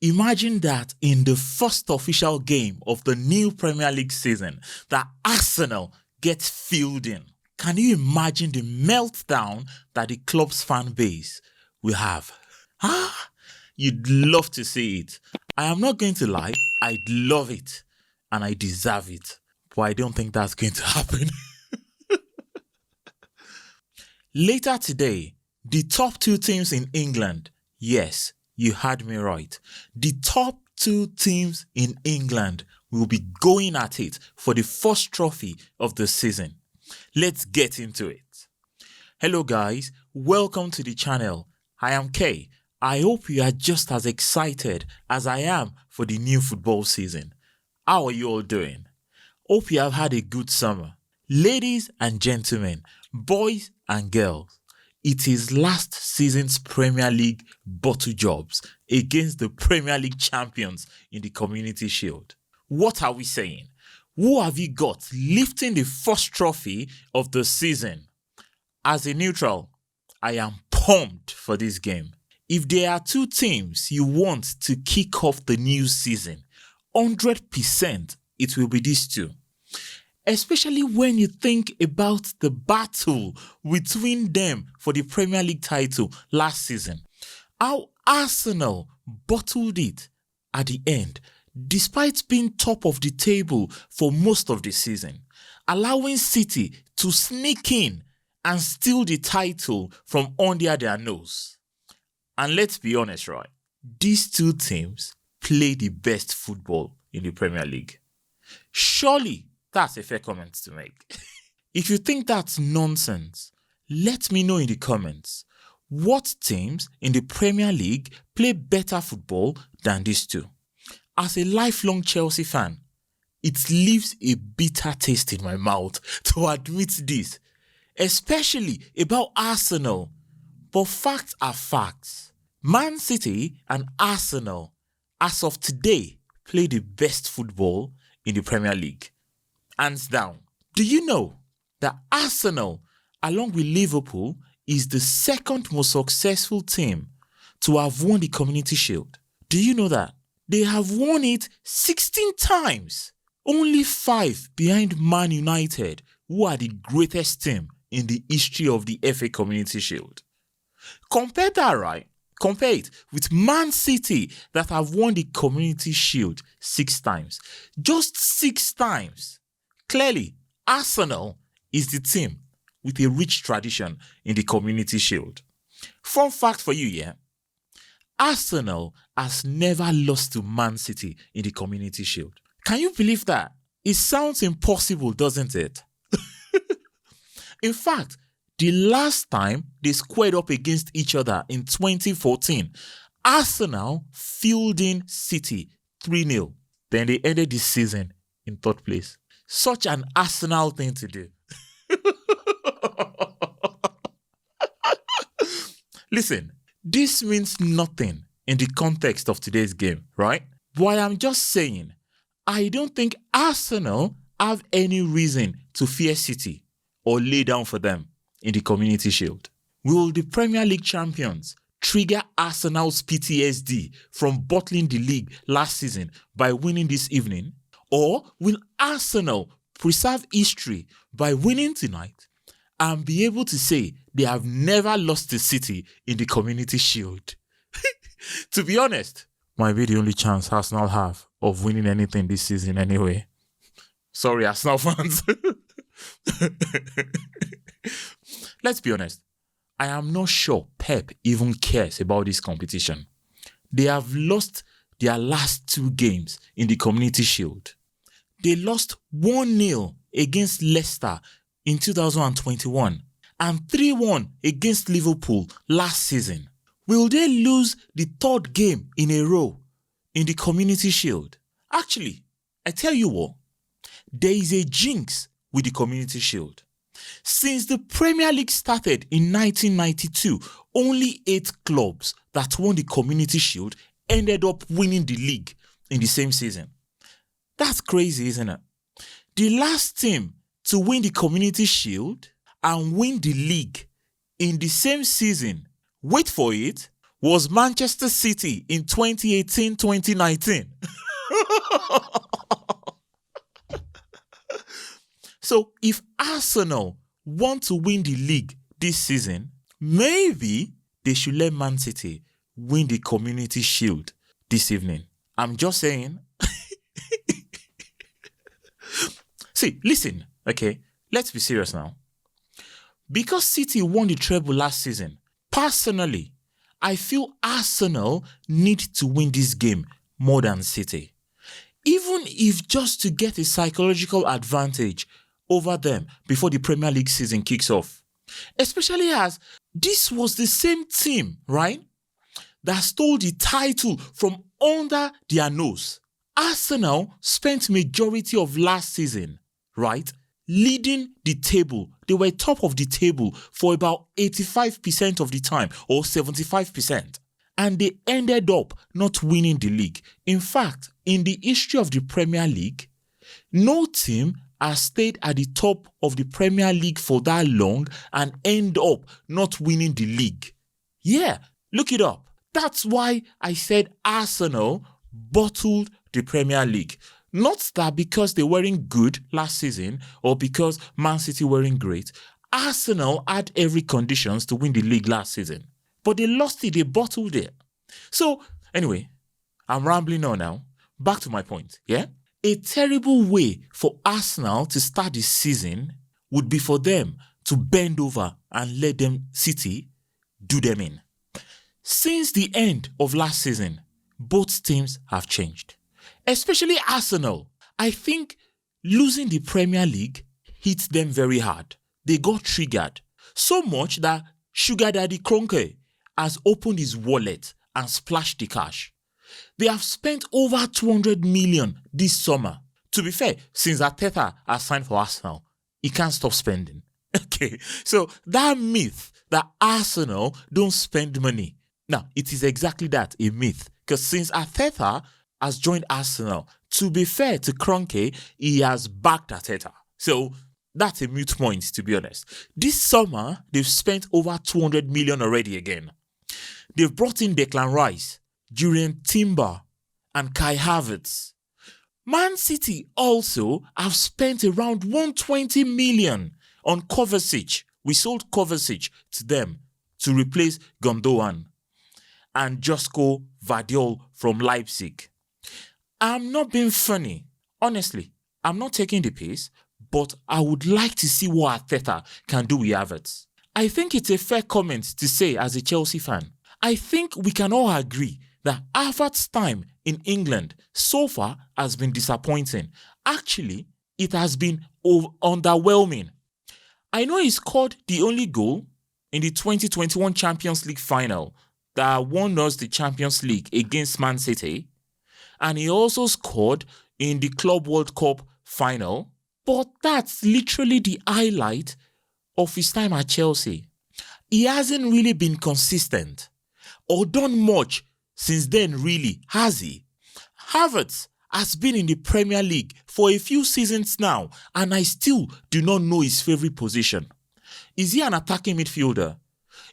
Imagine that in the first official game of the new Premier League season, that Arsenal gets filled in. Can you imagine the meltdown that the club's fan base will have? You'd love to see it. I am not going to lie, I'd love it and I deserve it, but I don't think that's going to happen. Later today, the top 2 teams in England, yes, you heard me right. The top 2 teams in England will be going at it for the first trophy of the season. Let's get into it. Hello guys, welcome to the channel. I am Kai. I hope you are just as excited as I am for the new football season. How are you all doing? Hope you have had a good summer. Ladies and gentlemen, boys and girls, it is last season's Premier League bottle jobs against the Premier League champions in the Community Shield. What are we saying? Who have you got lifting the first trophy of the season? As a neutral, I am pumped for this game. If there are 2 teams you want to kick off the new season, 100% it will be these 2. Especially when you think about the battle between them for the Premier League title last season. How Arsenal bottled it at the end, despite being top of the table for most of the season, allowing City to sneak in and steal the title from under their nose. And let's be honest, right? These 2 teams play the best football in the Premier League. Surely that's a fair comment to make. If you think that's nonsense, let me know in the comments. What teams in the Premier League play better football than these 2? As a lifelong Chelsea fan, it leaves a bitter taste in my mouth to admit this, especially about Arsenal. But facts are facts. Man City and Arsenal, as of today, play the best football in the Premier League. Hands down. Do you know that Arsenal, along with Liverpool, is the second most successful team to have won the Community Shield? Do you know that? They have won it 16 times. Only 5 behind Man United, who are the greatest team in the history of the FA Community Shield. Compare that, right? Compare it with Man City that have won the Community Shield 6 times. Just 6 times. Clearly, Arsenal is the team with a rich tradition in the Community Shield. Fun fact for you, yeah? Arsenal has never lost to Man City in the Community Shield. Can you believe that? It sounds impossible, doesn't it? In fact, the last time they squared up against each other in 2014, Arsenal fielding City 3-0. Then they ended the season in 3rd place. Such an Arsenal thing to do. Listen, this means nothing in the context of today's game, right? But I'm just saying, I don't think Arsenal have any reason to fear City or lay down for them in the Community Shield. Will the Premier League champions trigger Arsenal's PTSD from bottling the league last season by winning this evening? Or will Arsenal preserve history by winning tonight and be able to say they have never lost to City in the Community Shield? To be honest, might be the only chance Arsenal have of winning anything this season anyway. Sorry, Arsenal fans. Let's be honest, I am not sure Pep even cares about this competition. They have lost their last 2 games in the Community Shield. They lost 1-0 against Leicester in 2021 and 3-1 against Liverpool last season. Will they lose the 3rd game in a row in the Community Shield? Actually, I tell you what, there is a jinx with the Community Shield. Since the Premier League started in 1992, only 8 clubs that won the Community Shield ended up winning the league in the same season. That's crazy, isn't it? The last team to win the Community Shield and win the league in the same season, wait for it, was Manchester City in 2018-2019. So if Arsenal want to win the league this season, maybe they should let Man City win the Community Shield this evening. I'm just saying. See, listen, okay? Let's be serious now. Because City won the treble last season, personally, I feel Arsenal need to win this game more than City. Even if just to get a psychological advantage over them before the Premier League season kicks off. Especially as this was the same team, right, that stole the title from under their nose. Arsenal spent majority of last season, right, leading the table. They were top of the table for about 85% of the time, or 75%. And they ended up not winning the league. In fact, in the history of the Premier League, no team has stayed at the top of the Premier League for that long and end up not winning the league. Yeah, look it up. That's why I said Arsenal bottled the Premier League. Not that because they weren't good last season or because Man City weren't great. Arsenal had every conditions to win the league last season. But they lost it, they bottled it. So, anyway, I'm rambling on now. Back to my point, yeah? A terrible way for Arsenal to start the season would be for them to bend over and let them City do them in. Since the end of last season, both teams have changed. Especially Arsenal. I think losing the Premier League hit them very hard. They got triggered. So much that Sugar Daddy Kroenke has opened his wallet and splashed the cash. They have spent over 200 million this summer. To be fair, since Arteta has signed for Arsenal, he can't stop spending. Okay, so that myth that Arsenal don't spend money. Now, it is exactly that, a myth. Because since Arteta has joined Arsenal, to be fair to Kroenke, he has backed Arteta. So that's a moot point, to be honest. This summer, they've spent over 200 million already again. They've brought in Declan Rice, Julian Timber, and Kai Havertz. Man City also have spent around 120 million on Kovacic. We sold Kovacic to them to replace Gundogan and Josko Vardiol from Leipzig. I'm not being funny. Honestly, I'm not taking the piss, but I would like to see what Arteta can do with Havertz. I think it's a fair comment to say as a Chelsea fan. I think we can all agree that Havertz's time in England so far has been disappointing. Actually, it has been underwhelming. I know he scored the only goal in the 2021 Champions League final that won us the Champions League against Man City, and he also scored in the Club World Cup final, but that's literally the highlight of his time at Chelsea. He hasn't really been consistent or done much since then, really, has he? Havertz has been in the Premier League for a few seasons now, and I still do not know his favorite position. Is he an attacking midfielder?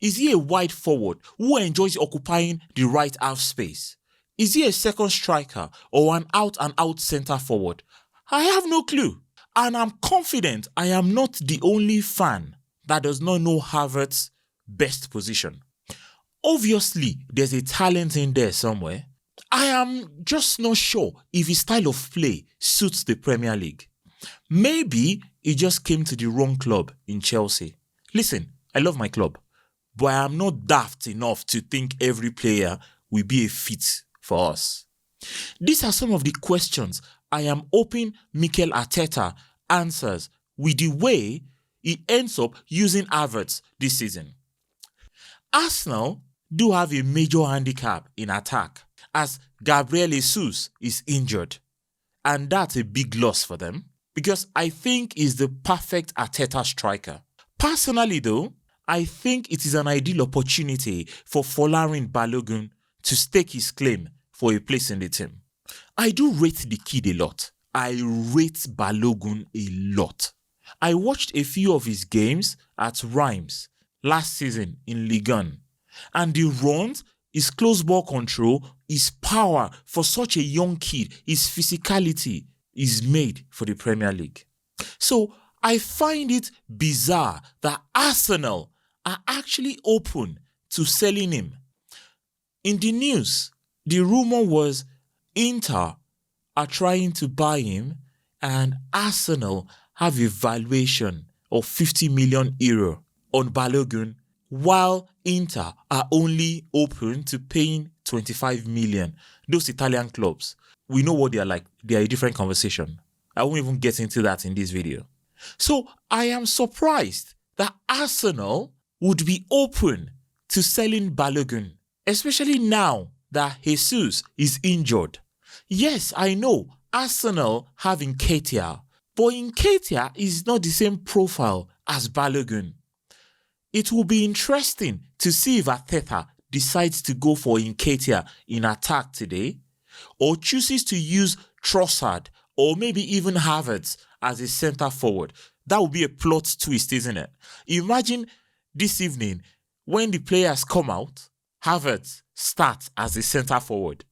Is he a wide forward who enjoys occupying the right half space? Is he a second striker or an out-and-out centre forward? I have no clue. And I'm confident I am not the only fan that does not know Havertz's best position. Obviously, there's a talent in there somewhere. I am just not sure if his style of play suits the Premier League. Maybe he just came to the wrong club in Chelsea. Listen, I love my club, but I am not daft enough to think every player will be a fit for us. These are some of the questions I am hoping Mikel Arteta answers with the way he ends up using Havertz this season. Arsenal do have a major handicap in attack as Gabriel Jesus is injured, and that's a big loss for them because I think he's the perfect Arteta striker. Personally though, I think it is an ideal opportunity for Balogun to stake his claim for a place in the team. I do rate the kid a lot. I rate Balogun a lot. I watched a few of his games at Reims last season in Ligue 1, and the runs his close ball control, his power for such a young kid, his physicality is made for the Premier League. So I find it bizarre that Arsenal are actually open to selling him. In the news, the rumor was Inter are trying to buy him and Arsenal have a valuation of 50 million euro on Balogun, while Inter are only open to paying 25 million. Those Italian clubs, we know what they are like. They are a different conversation. I won't even get into that in this video. So I am surprised that Arsenal would be open to selling Balogun, especially now that Jesus is injured. Yes, I know Arsenal have Nketiah, but Nketiah is not the same profile as Balogun. It will be interesting to see if Arteta decides to go for Nketiah in attack today, or chooses to use Trossard or maybe even Havertz as a centre forward. That would be a plot twist, isn't it? Imagine this evening when the players come out, Havertz starts as a centre forward.